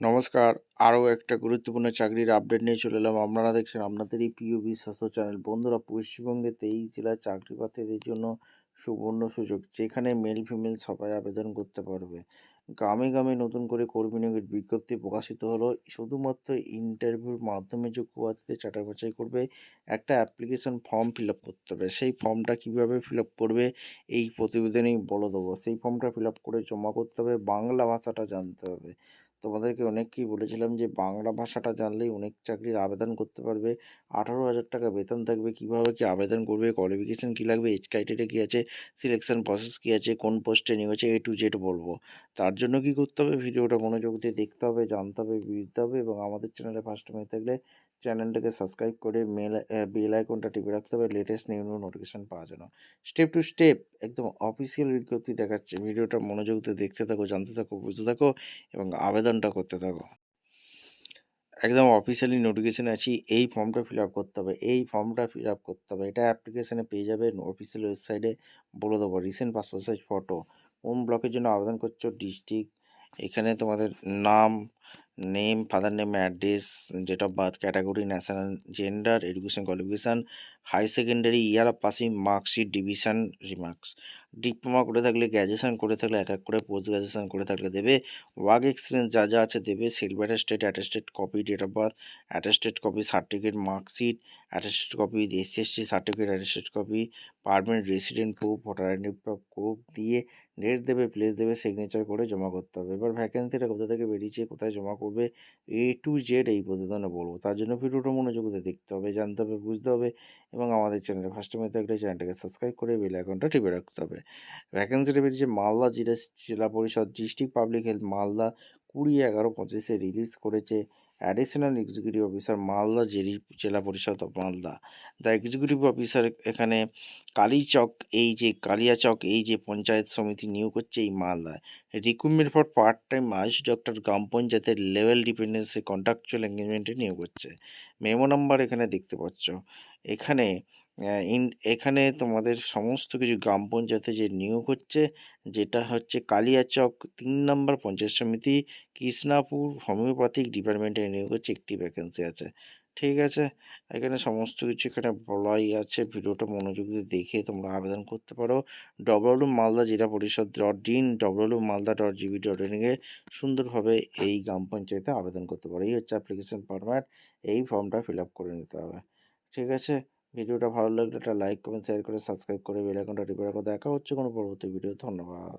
নমস্কার। আরও একটা গুরুত্বপূর্ণ চাকরির আপডেট নিয়ে চলে এলাম। আপনারা দেখছেন আপনাদেরই প্রিয় বিশ্বস্ত চ্যানেল। বন্ধুরা, পশ্চিমবঙ্গে 23 জেলার চাকরি প্রার্থীদের জন্য সুবর্ণ সুযোগ, যেখানে মেল ফিমেল সবাই আবেদন করতে পারবে। গ্রামে গ্রামে নতুন করে কর্মী নিয়োগের বিজ্ঞপ্তি প্রকাশিত হলো। শুধুমাত্র ইন্টারভিউর মাধ্যমে যোগ্য প্রার্থীদের ছাঁটাই বাছাই করবে। একটা অ্যাপ্লিকেশন ফর্ম ফিল আপ করতে হবে। সেই ফর্মটা কীভাবে ফিল আপ করবে এই প্রতিবেদনেই বলে দেবো। সেই ফর্মটা ফিল আপ করে জমা করতে হবে। বাংলা ভাষাটা জানতে হবে। তোমাদেরকে অনেককেই বলেছিলাম যে বাংলা ভাষাটা জানলেই অনেক চাকরির আবেদন করতে পারবে। 18,000 টাকা বেতন থাকবে। কীভাবে কী আবেদন করবে, কোয়ালিফিকেশান কী লাগবে, এজ ক্রাইটেরিয়া কী আছে, সিলেকশন প্রসেস কী আছে, কোন পোস্টে নিয়োগ হচ্ছে, A to Z বলবো। তার জন্য কী করতে হবে, ভিডিওটা মনোযোগ দিয়ে দেখতে হবে, জানতে হবে, বুঝতে হবে এবং আমাদের চ্যানেলে ফার্স্ট টাইম হয়ে থাকলে চ্যানেলটাকে সাবস্ক্রাইব করে বেল আইকনটা টিপে রাখতে হবে লেটেস্ট নিউ নোটিফিকেশান পাওয়ার জন্য। স্টেপ টু স্টেপ একদম অফিসিয়াল বিজ্ঞপ্তি দেখাচ্ছে। ভিডিওটা মনোযোগ দিয়ে দেখতে থাকো, জানতে থাকো, বুঝতে থাকো এবং আবেদনটা করতে থাকো। একদম অফিসিয়ালি নোটিফিকেশানে আছি। এই ফর্মটা ফিল আপ করতে হবে, এই ফর্মটা ফিল আপ করতে হবে। এটা অ্যাপ্লিকেশানে পেয়ে যাবে অফিসিয়াল ওয়েবসাইটে, বলে দেবো। রিসেন্ট পাসপোর্ট সাইজ ফটো, কোন ব্লকের জন্য আবেদন করছো, ডিস্ট্রিক্ট, এখানে তোমাদের নাম, name, father name, address, date of birth, category, national, gender, education qualification, high secondary, year of passing, marksheet, division, remarks. Diploma করে থাকলে, গ্র্যাজুয়েশন করে থাকলে এক এক করে, পোস্ট গ্র্যাজুয়েশন করে থাকলে দেবে। ওয়ার্ক এক্সপিরিয়েন্স যা যা আছে দেবে। Self attested, attested copy, date of birth, attested copy, certificate, marksheet, attested copy, SC/ST certificate, attested copy, permanent resident proof, voter ID proof দিয়ে ডেট দেবে, প্লেস দেবে, সিগনেচার করে জমা করতে হবে। এবার ভ্যাকেন্সিটা কোথা থেকে বেরিয়েছে, কোথায় জমা করবে, A to Z এই প্রতিবেদনে বলবো। তার জন্য ভিডিওটা মনোযোগ দিয়ে দেখতে হবে, জানতে হবে, বুঝতে হবে এবং আমাদের চ্যানেলে ফার্স্ট টাইম হয়ে থাকলে চ্যানেলটাকে সাবস্ক্রাইব করে বেল আইকনটা টিপে রাখতে হবে। ভ্যাকেন্সিটা বেরিয়েছে মালদা জেলা পরিষদ, district public health Malda, 20/11/25 release করেছে। অ্যাডিশনাল এক্সিকিউটিভ অফিসার মালদা জেলা পরিষদ of Malda. The executive officer এখানে কালিয়াচক এই যে পঞ্চায়েত সমিতি নিয়োগ হচ্ছে এই মালদায়। Recruitment for part time AYUSH doctor গ্রাম পঞ্চায়েতের লেভেল ডিপেন্ডেন্সি কন্ট্রাকচুয়াল এঙ্গেজমেন্টে নিয়োগ হচ্ছে। মেমো নাম্বার এখানে দেখতে পাচ্ছ। এখানে এখানে তোমাদের সমস্ত কিছু গ্রাম পঞ্চায়েতে যে নিয়োগ হচ্ছে, যেটা হচ্ছে কালিয়াচক 3 নম্বর পঞ্চায়েত সমিতি, কৃষ্ণাপুর হোমিওপ্যাথিক ডিপার্টমেন্টে নিয়োগ হচ্ছে। একটি ভ্যাকেন্সি আছে। ঠিক আছে, এখানে সমস্ত কিছু এখানে বলাই আছে। ভিডিওটা মনোযোগ দিয়ে দেখে তোমরা আবেদন করতে পারো। www.malda জেলা পরিষদ .in, www.malda.gv.in এ সুন্দরভাবে এই গ্রাম পঞ্চায়েতে আবেদন করতে পারো। এই হচ্ছে অ্যাপ্লিকেশন ফরম্যাট। এই ফর্মটা ফিল আপ করে নিতে হবে। ঠিক আছে, ভিডিওটা ভালো লাগলে একটা লাইক, কমেন্ট, শেয়ার করে সাবস্ক্রাইব করে বেল আইকনটা টিপে রাখো। দেখা হচ্ছে কোনো পরবর্তী ভিডিও। ধন্যবাদ।